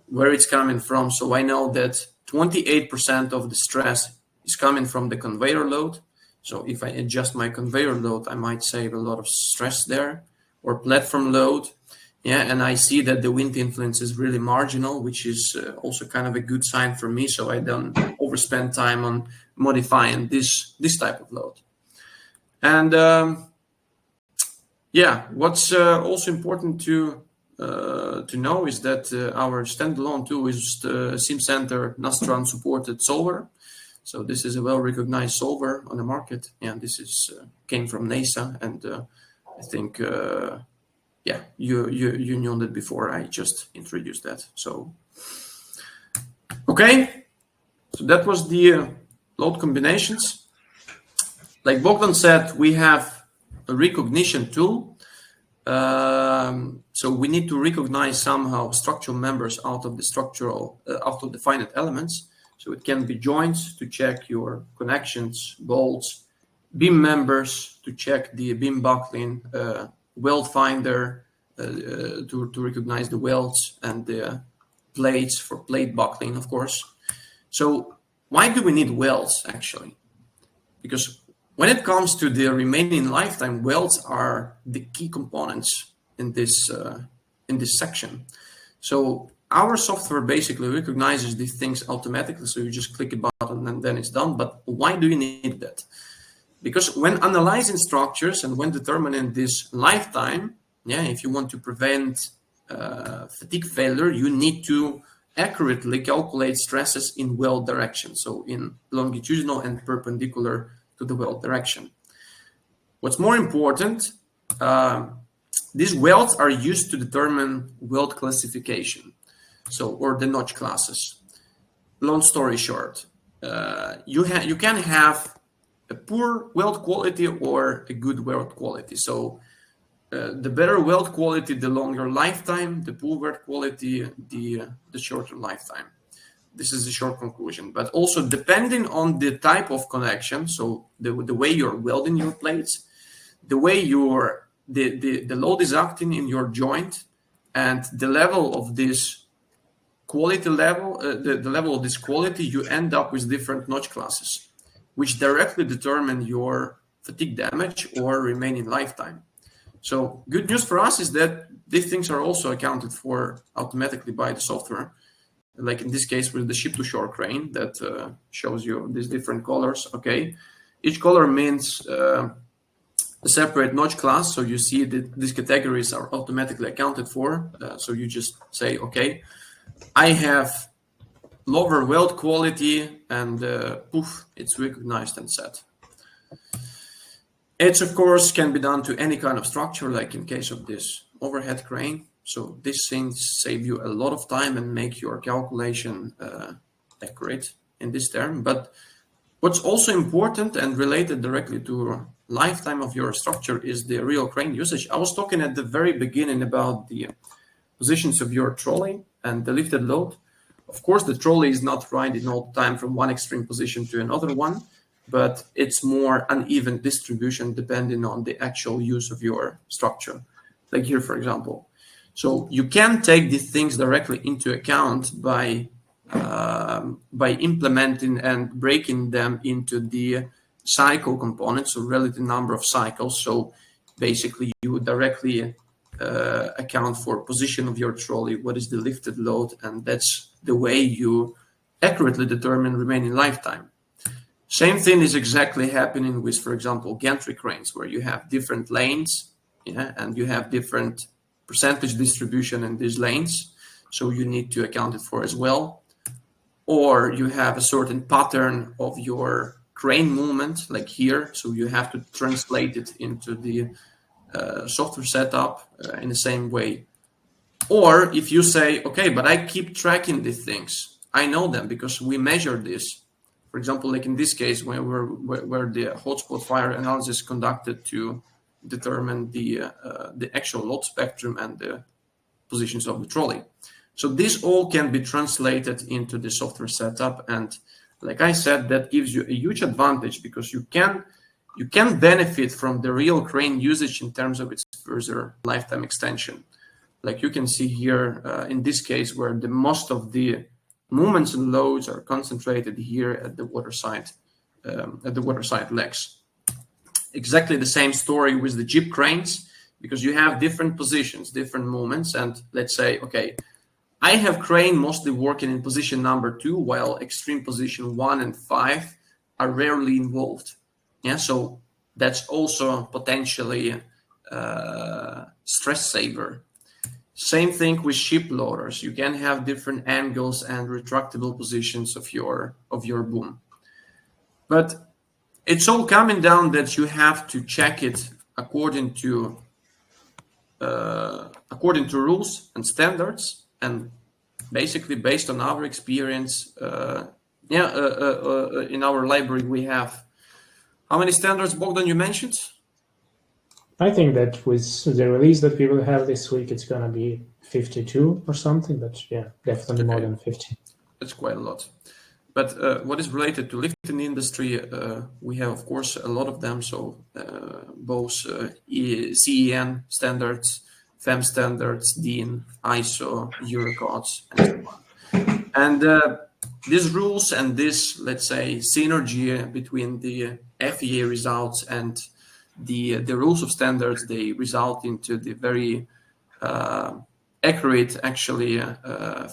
where it's coming from. So I know that 28% of the stress is coming from the conveyor load. So if I adjust my conveyor load, I might save a lot of stress there, or platform load. And I see that the wind influence is really marginal, which is also kind of a good sign for me. So I don't overspend time on modifying this type of load. And what's also important to know is that our standalone tool is the SimCenter Nastran supported solver. So this is a well-recognized solver on the market, and this is came from NASA, and I think. You knew that before. I just introduced that. So, okay. So that was the load combinations. Like Bogdan said, we have a recognition tool. So we need to recognize somehow structural members out of the finite elements. So it can be joints to check your connections, bolts, beam members to check the beam buckling, weld finder to recognize the welds, and the plates for plate buckling, of course. So why do we need welds, actually? Because when it comes to the remaining lifetime, welds are the key components in this section. So our software basically recognizes these things automatically. So you just click a button and then it's done. But why do you need that? Because when analyzing structures and when determining this lifetime, if you want to prevent fatigue failure, you need to accurately calculate stresses in weld direction, so in longitudinal and perpendicular to the weld direction. What's more important, these welds are used to determine weld classification, or the notch classes. Long story short, you can have a poor weld quality or a good weld quality. So the better weld quality, the longer lifetime; the poor weld quality, the shorter lifetime. This is the short conclusion. But also depending on the type of connection, so the way you're welding your plates, the way the load is acting in your joint, and the level of this quality level, the level of this quality, you end up with different notch classes, which directly determine your fatigue damage or remaining lifetime. So good news for us is that these things are also accounted for automatically by the software. Like in this case with the ship-to-shore crane that shows you these different colors. Okay, each color means a separate notch class. So you see that these categories are automatically accounted for. So you just say, okay, I have lower weld quality, and poof, it's recognized and set. It, of course, can be done to any kind of structure, like in case of this overhead crane. So these things save you a lot of time and make your calculation accurate in this term. But what's also important and related directly to lifetime of your structure is the real crane usage. I was talking at the very beginning about the positions of your trolley and the lifted load. Of course, the trolley is not riding all the time from one extreme position to another one, but it's more uneven distribution depending on the actual use of your structure. Like here, for example. So you can take these things directly into account by implementing and breaking them into the cycle components, so relative number of cycles. So basically, you directly account for position of your trolley, what is the lifted load, and that's the way you accurately determine remaining lifetime. Same thing is exactly happening with, for example, gantry cranes, where you have different lanes, and you have different percentage distribution in these lanes, so you need to account it for as well. Or you have a certain pattern of your crane movement, like here, so you have to translate it into the software setup in the same way. Or if you say, okay, but I keep tracking these things, I know them because we measure this. For example, like in this case, where the hotspot fire analysis conducted to determine the actual load spectrum and the positions of the trolley. So this all can be translated into the software setup, and like I said, that gives you a huge advantage because you can benefit from the real crane usage in terms of its further lifetime extension. Like you can see here in this case, where the most of the movements and loads are concentrated here at the waterside legs. Exactly the same story with the jeep cranes, because you have different positions, different movements, and let's say, okay, I have crane mostly working in position number 2, while extreme position 1 and 5 are rarely involved. Yeah, so that's also potentially stress saver. Same thing with ship loaders. You can have different angles and retractable positions of your boom. But it's all coming down that you have to check it according to rules and standards, and basically based on our experience. In our library we have how many standards, Bogdan, you mentioned? I think that with the release that we will have this week, it's going to be 52 or something, but yeah, definitely more than 50. That's quite a lot. But what is related to lifting industry, we have, of course, a lot of them. So both CEN standards, FEM standards, DIN, ISO, Eurocodes, and so on. And these rules and this, let's say, synergy between the FEA results and the rules of standards, they result into the very accurate, actually,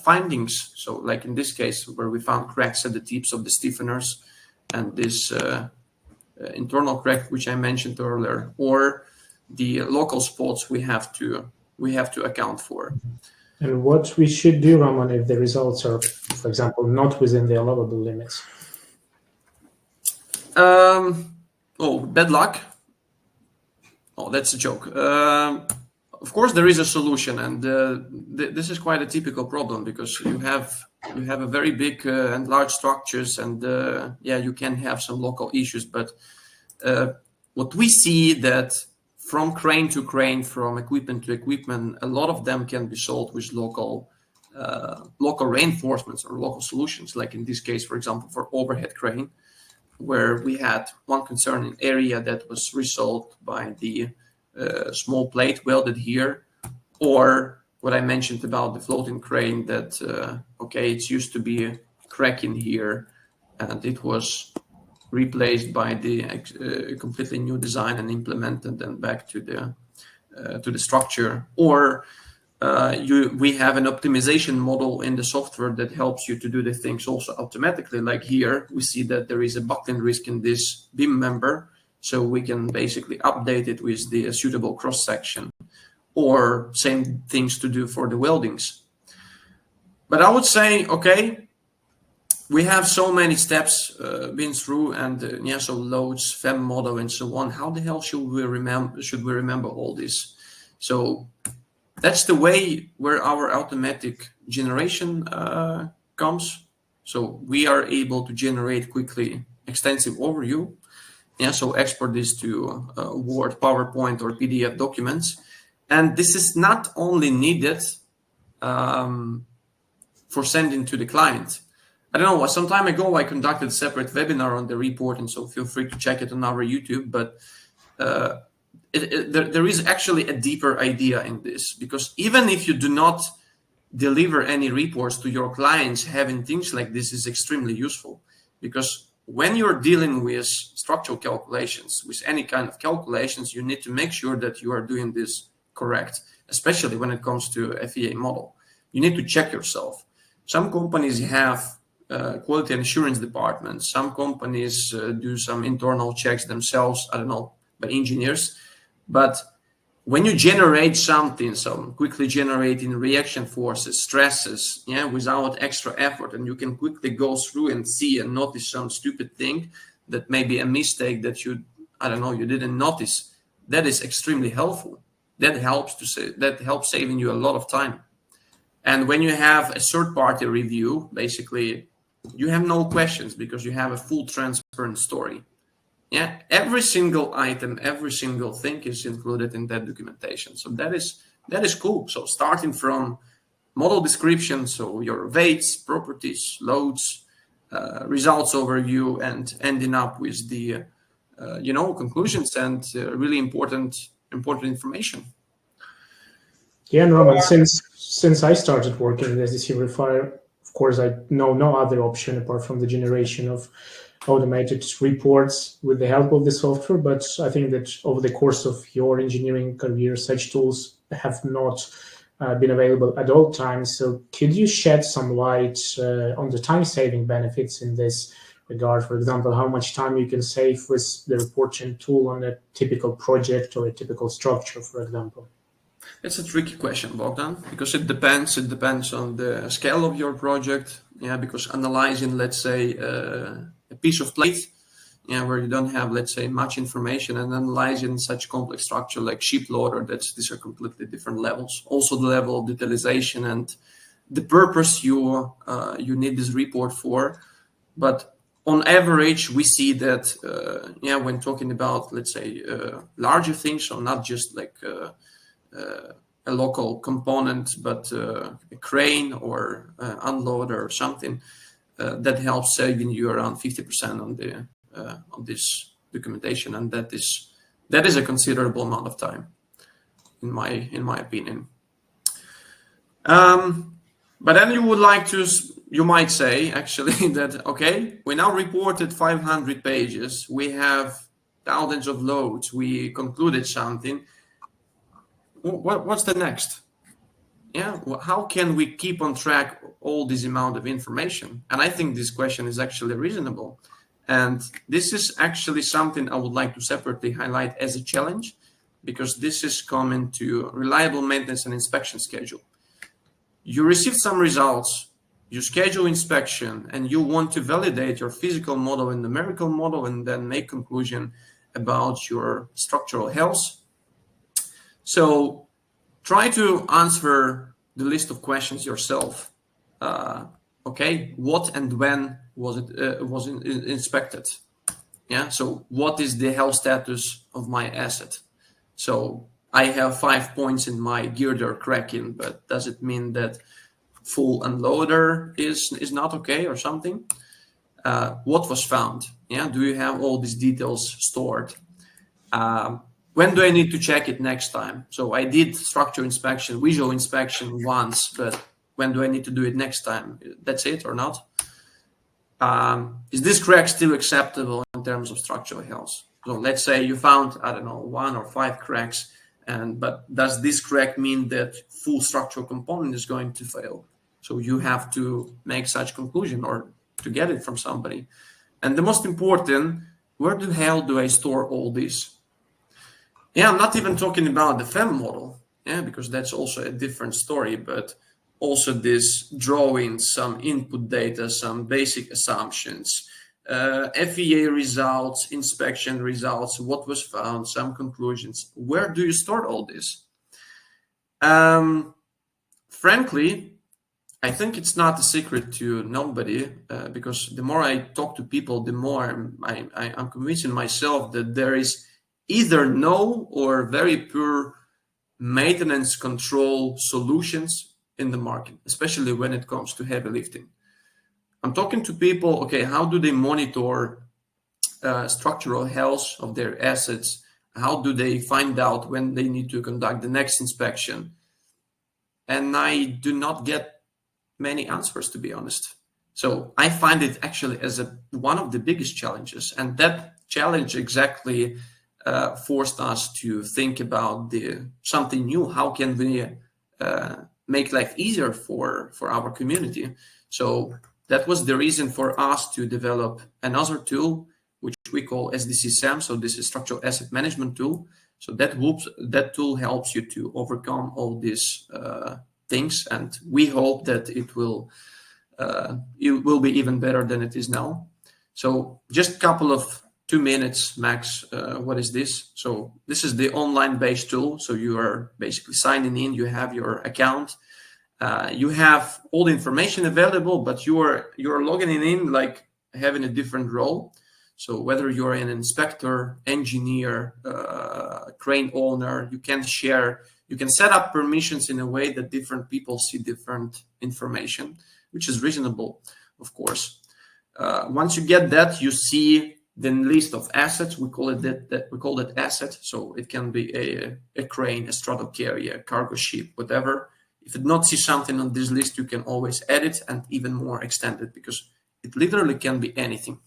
findings. So like in this case, where we found cracks at the tips of the stiffeners and this internal crack, which I mentioned earlier, or the local spots we have to account for. And what we should do, Roman, if the results are, for example, not within the allowable limits? Bad luck. Oh, that's a joke. Of course, there is a solution, and this is quite a typical problem because you have a very big and large structures, and you can have some local issues. But what we see that from crane to crane, from equipment to equipment, a lot of them can be solved with local local reinforcements or local solutions, like in this case, for example, for overhead crane, where we had one concerning area that was resolved by the small plate welded here, or what I mentioned about the floating crane that, okay, it used to be a crack in here and it was replaced by the completely new design and implemented and back to the structure. Or we have an optimization model in the software that helps you to do the things also automatically. Like here, we see that there is a buckling risk in this beam member, so we can basically update it with the suitable cross-section, or same things to do for the weldings. But I would say, okay, we have so many steps been through, and so loads, FEM model, and so on. How the hell should we remember all this? So that's the way where our automatic generation comes. So we are able to generate quickly extensive overview. So export this to Word, PowerPoint, or PDF documents. And this is not only needed for sending to the client. I don't know, some time ago I conducted a separate webinar on the report, and so feel free to check it on our YouTube. But there is actually a deeper idea in this, because even if you do not deliver any reports to your clients, having things like this is extremely useful. Because when you're dealing with structural calculations, with any kind of calculations, you need to make sure that you are doing this correct, especially when it comes to FEA model. You need to check yourself. Some companies have quality and assurance departments. Some companies do some internal checks themselves, I don't know, by engineers. But when you generate something, some quickly generating reaction forces, stresses, without extra effort, and you can quickly go through and see and notice some stupid thing that may be a mistake that you didn't notice, that is extremely helpful. That helps saving you a lot of time. And when you have a third-party review, basically, you have no questions because you have a full transparent story. Every single item, every single thing is included in that documentation. So that is cool. So starting from model description, so your weights, properties, loads, results overview, and ending up with the conclusions and really important information. Yeah, and Roman, since I started working as a Verifier, of course, I know no other option apart from the generation of automated reports with the help of the software. But I think that over the course of your engineering career, such tools have not been available at all times. So could you shed some light on the time-saving benefits in this regard? For example, how much time you can save with the reporting tool on a typical project or a typical structure, for example? It's a tricky question, Bogdan, because it depends. It depends on the scale of your project. Because analyzing, let's say, a piece of plate, where you don't have, let's say, much information, and analyzing such complex structure like ship loader, these are completely different levels. Also, the level of detailization and the purpose you need this report for. But on average, we see that, when talking about, let's say, larger things, so not just like a local component, but a crane or unloader or something, that helps saving you around 50% on this documentation, and that is a considerable amount of time, in my opinion. But then you might say actually that, okay, we now reported 500 pages, we have thousands of loads, we concluded something. What's the next? How can we keep on track all this amount of information? And I think this question is actually reasonable. And this is actually something I would like to separately highlight as a challenge, because this is common to reliable maintenance and inspection schedule. You receive some results, you schedule inspection, and you want to validate your physical model and numerical model, and then make conclusion about your structural health. So try to answer the list of questions yourself. Okay, what and when was it inspected? So what is the health status of my asset? So I have 5 points in my girder cracking, but does it mean that full unloader is not okay or something. What was found? Yeah, do you have all these details stored? When do I need to check it next time? So I did structure inspection, visual inspection once, but when do I need to do it next time? That's it or not? Is this crack still acceptable in terms of structural health? So let's say you found, I don't know, 1 or 5 cracks, but does this crack mean that full structural component is going to fail? So you have to make such conclusion or to get it from somebody. And the most important, where the hell do I store all this? Yeah, I'm not even talking about the FEM model, yeah, because that's also a different story, but also this drawing some input data, some basic assumptions, FEA results, inspection results, what was found, some conclusions. Where do you store all this? Frankly, I think it's not a secret to nobody, because the more I talk to people, the more I'm convincing myself that there is either no or very poor maintenance control solutions in the market, especially when it comes to heavy lifting. I'm talking to people, okay, how do they monitor structural health of their assets? How do they find out when they need to conduct the next inspection? And I do not get many answers, to be honest. So I find it actually as one of the biggest challenges, and that challenge exactly forced us to think about something new. How can we make life easier for our community? So that was the reason for us to develop another tool, which we call SDC SAM. So this is Structural Asset Management Tool. So that tool helps you to overcome all these things, and we hope that it will be even better than it is now. So just a couple of 2 minutes max. What is this? So this is the online-based tool. So you are basically signing in. You have your account. You have all the information available, but you're logging in like having a different role. So whether you're an inspector, engineer, crane owner, you can set up permissions in a way that different people see different information, which is reasonable, of course. Once you get that, you see the list of assets. We call it asset. So it can be a crane, a straddle carrier, a cargo ship, whatever. If you do not see something on this list, you can always edit and even more extend it, because it literally can be anything.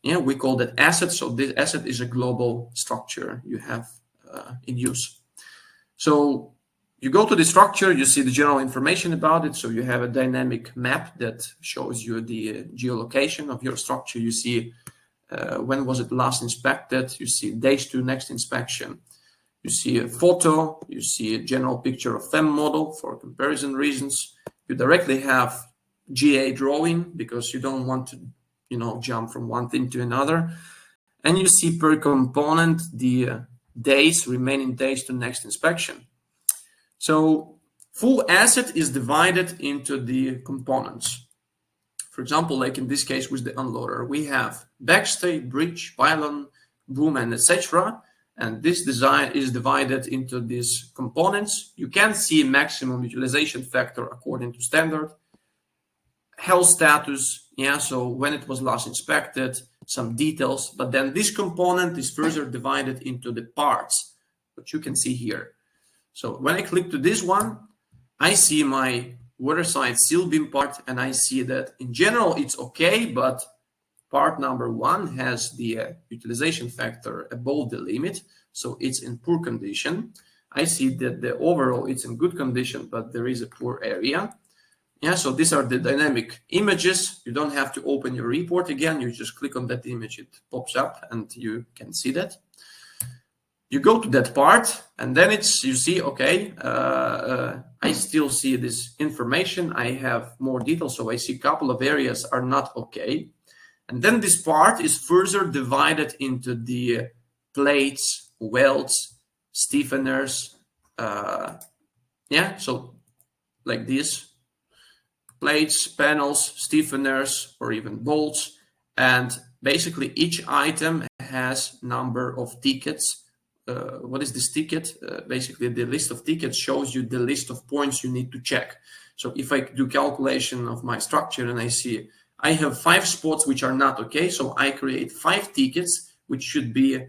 Yeah, we call that asset. So this asset is a global structure you have in use. So you go to the structure, you see the general information about it. So you have a dynamic map that shows you the geolocation of your structure. You see when was it last inspected. You see days to next inspection. You see a photo. You see a general picture of FEM model for comparison reasons. You directly have GA drawing because you don't want to jump from one thing to another. And you see per component the remaining days to next inspection. So full asset is divided into the components. For example, like in this case with the unloader, we have backstay, bridge, pylon, boom, and etc. And this design is divided into these components. You can see maximum utilization factor according to standard. Health status, yeah, so when it was last inspected, some details, but then this component is further divided into the parts, which you can see here. So when I click to this one, I see my waterside seal beam part, and I see that in general it's okay, but part number 1 has the utilization factor above the limit, so it's in poor condition. I see that the overall it's in good condition, but there is a poor area. Yeah, so these are the dynamic images. You don't have to open your report again. You just click on that image, it pops up, and you can see that. You go to that part, and then you see, okay, I still see this information. I have more details, so I see a couple of areas are not okay. And then this part is further divided into the plates, welds, stiffeners. Yeah, so like this. Plates, panels, stiffeners, or even bolts. And basically each item has number of tickets what is this ticket? Basically, the list of tickets shows you the list of points you need to check. So if I do calculation of my structure and I see I have 5 spots which are not okay, so I create 5 tickets which should be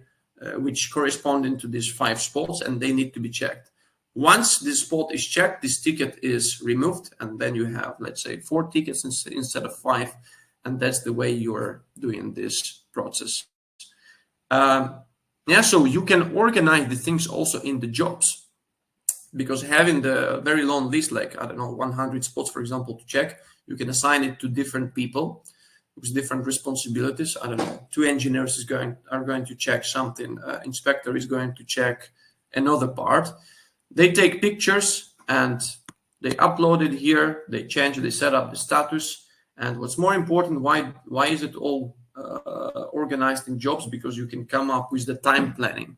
which corresponding to these 5 spots, and they need to be checked. Once this spot is checked, this ticket is removed, and then you have, let's say, 4 tickets instead of 5, and that's the way you're doing this process. Yeah, so you can organize the things also in the jobs, because having the very long list, like, I don't know, 100 spots, for example, to check, you can assign it to different people with different responsibilities. I don't know, 2 engineers are going to check something, inspector is going to check another part. They take pictures and they upload it here, they change, they set up the status. And what's more important, why is it all organized in jobs? Because you can come up with the time planning.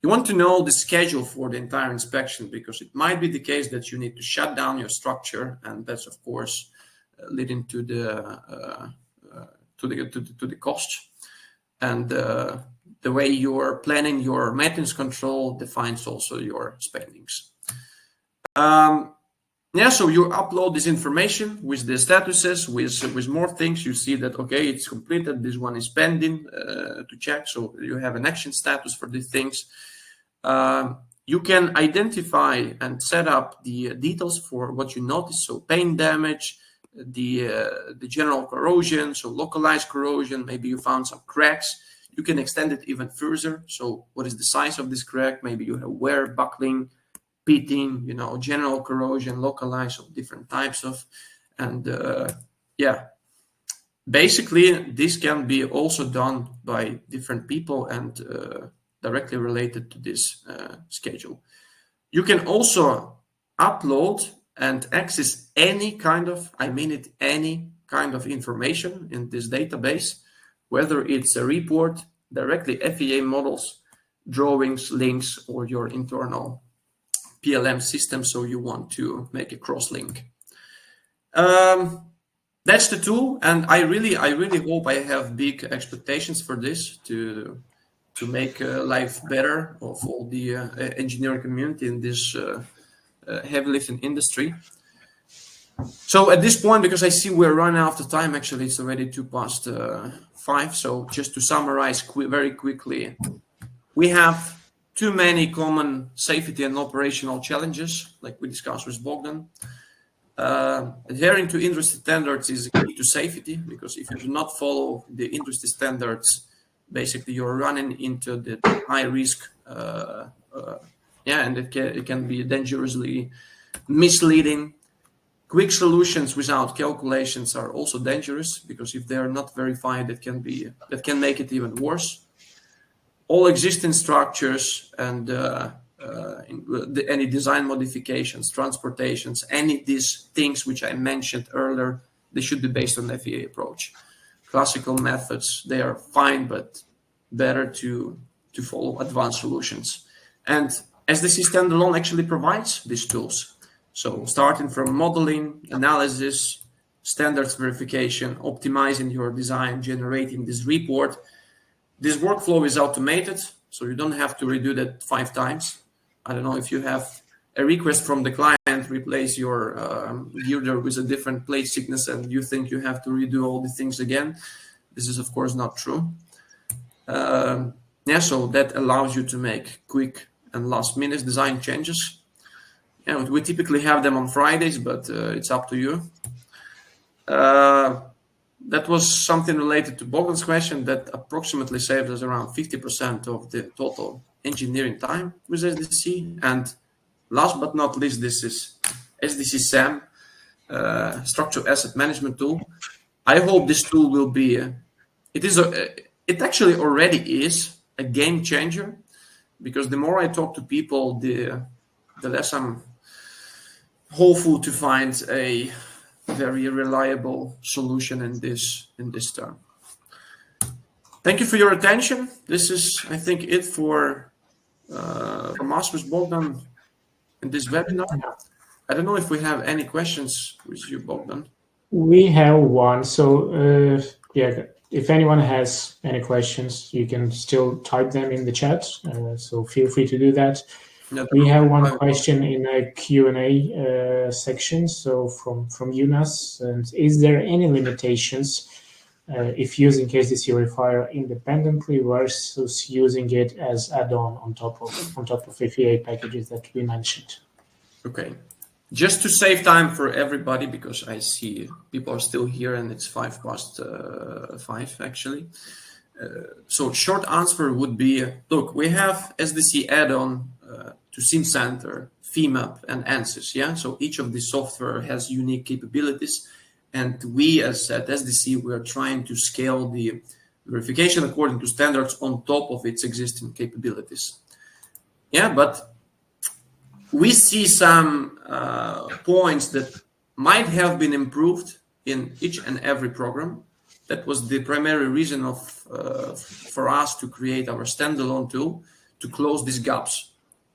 You want to know the schedule for the entire inspection, because it might be the case that you need to shut down your structure, and that's of course leading to the cost. And the way you're planning your maintenance control defines also your spendings. Yeah, so you upload this information with the statuses, with more things. You see that, okay, it's completed, this one is pending to check. So you have an action status for these things. You can identify and set up the details for what you notice. So paint damage, the general corrosion, so localized corrosion, maybe you found some cracks. You can extend it even further. So what is the size of this crack? Maybe you have wear, buckling, pitting, you know, general corrosion, localized of different types of, and yeah, basically this can be also done by different people and directly related to this schedule. You can also upload and access any kind of, I mean it, any kind of information in this database, whether it's a report, directly FEA models, drawings, links, or your internal PLM system, so you want to make a cross-link. That's the tool, and I really hope I have big expectations for this to make life better of all the engineering community in this heavy lifting industry. So at this point, because I see we're running out of time, actually it's already 5:02. So just to summarize very quickly, we have too many common safety and operational challenges, like we discussed with Bogdan. Adhering to industry standards is key to safety, because if you do not follow the industry standards, basically you're running into the high risk, and it can be dangerously misleading. Quick solutions without calculations are also dangerous, because if they are not verified, that can make it even worse. All existing structures and any design modifications, transportations, any of these things which I mentioned earlier, they should be based on the FEA approach. Classical methods, they are fine, but better to follow advanced solutions. And SDC standalone actually provides these tools. So starting from modeling, analysis, standards verification, optimizing your design, generating this report. This workflow is automated, so you don't have to redo that 5 times. I don't know if you have a request from the client, replace your girder with a different plate thickness, and you think you have to redo all the things again. This is, of course, not true. Yeah, so that allows you to make quick and last-minute design changes. Yeah, we typically have them on Fridays, but it's up to you. That was something related to Bogdan's question, that approximately saves us around 50% of the total engineering time with SDC. And last but not least, this is SDC SAM, Structural Asset Management Tool. I hope this tool will be, it actually already is a game changer, because the more I talk to people, the less I'm hopeful to find a very reliable solution in this term. Thank you for your attention. This is, I think, it from us with Bogdan in this webinar. I don't know if we have any questions with you, Bogdan. We have one. So yeah, if anyone has any questions, you can still type them in the chat. So feel free to do that. Yeah, We have one question in a Q&A section. So from Yunas, and is there any limitations if using KSDC Verifier independently versus using it as add-on on top of FAA packages that we mentioned? Okay. Just to save time for everybody, because I see people are still here and it's 5:05 actually. So short answer would be, look, we have SDC add-on to SimCenter, FEMAP, and ANSYS. Yeah. So each of these software has unique capabilities, and we, as at SDC, we are trying to scale the verification according to standards on top of its existing capabilities. Yeah, but we see some points that might have been improved in each and every program. That was the primary reason of for us to create our standalone tool to close these gaps,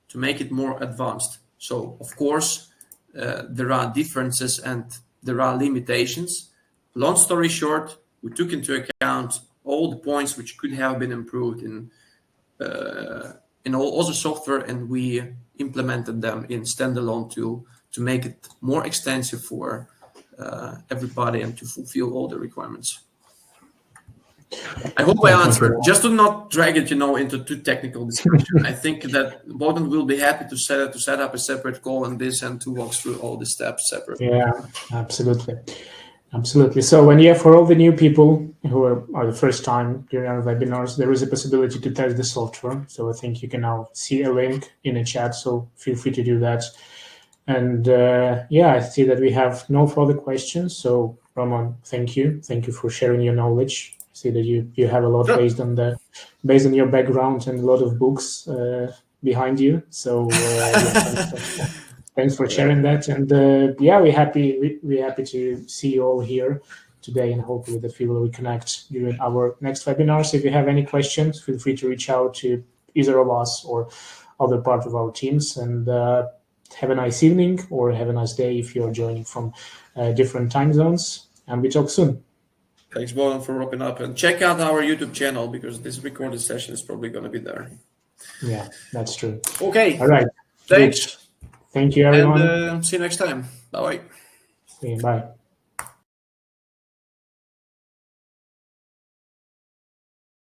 to make it more advanced. So, of course, there are differences and there are limitations. Long story short, we took into account all the points which could have been improved in all other software, and we implemented them in standalone tool to make it more extensive for everybody and to fulfill all the requirements. I hope I answered. Just to not drag it, into too technical discussion. I think that Bogdan will be happy to set up a separate call on this and to walk through all the steps separately. Yeah, absolutely. So for all the new people who are the first time during our webinars, there is a possibility to test the software. So I think you can now see a link in the chat. So feel free to do that. And I see that we have no further questions. So Roman, thank you for sharing your knowledge. I see that you have a lot based on your background and a lot of books behind you. So thanks for sharing that. And we're happy to see you all here today, and hopefully that we will reconnect during our next webinars. If you have any questions, feel free to reach out to either of us or other part of our teams. And have a nice evening or have a nice day if you're joining from different time zones. And we talk soon. Thanks, Bogdan, for wrapping up. And check out our YouTube channel because this recorded session is probably going to be there. Yeah, that's true. Okay. All right. Thanks. Good. Thank you, everyone. And see you next time. Bye-bye. Bye.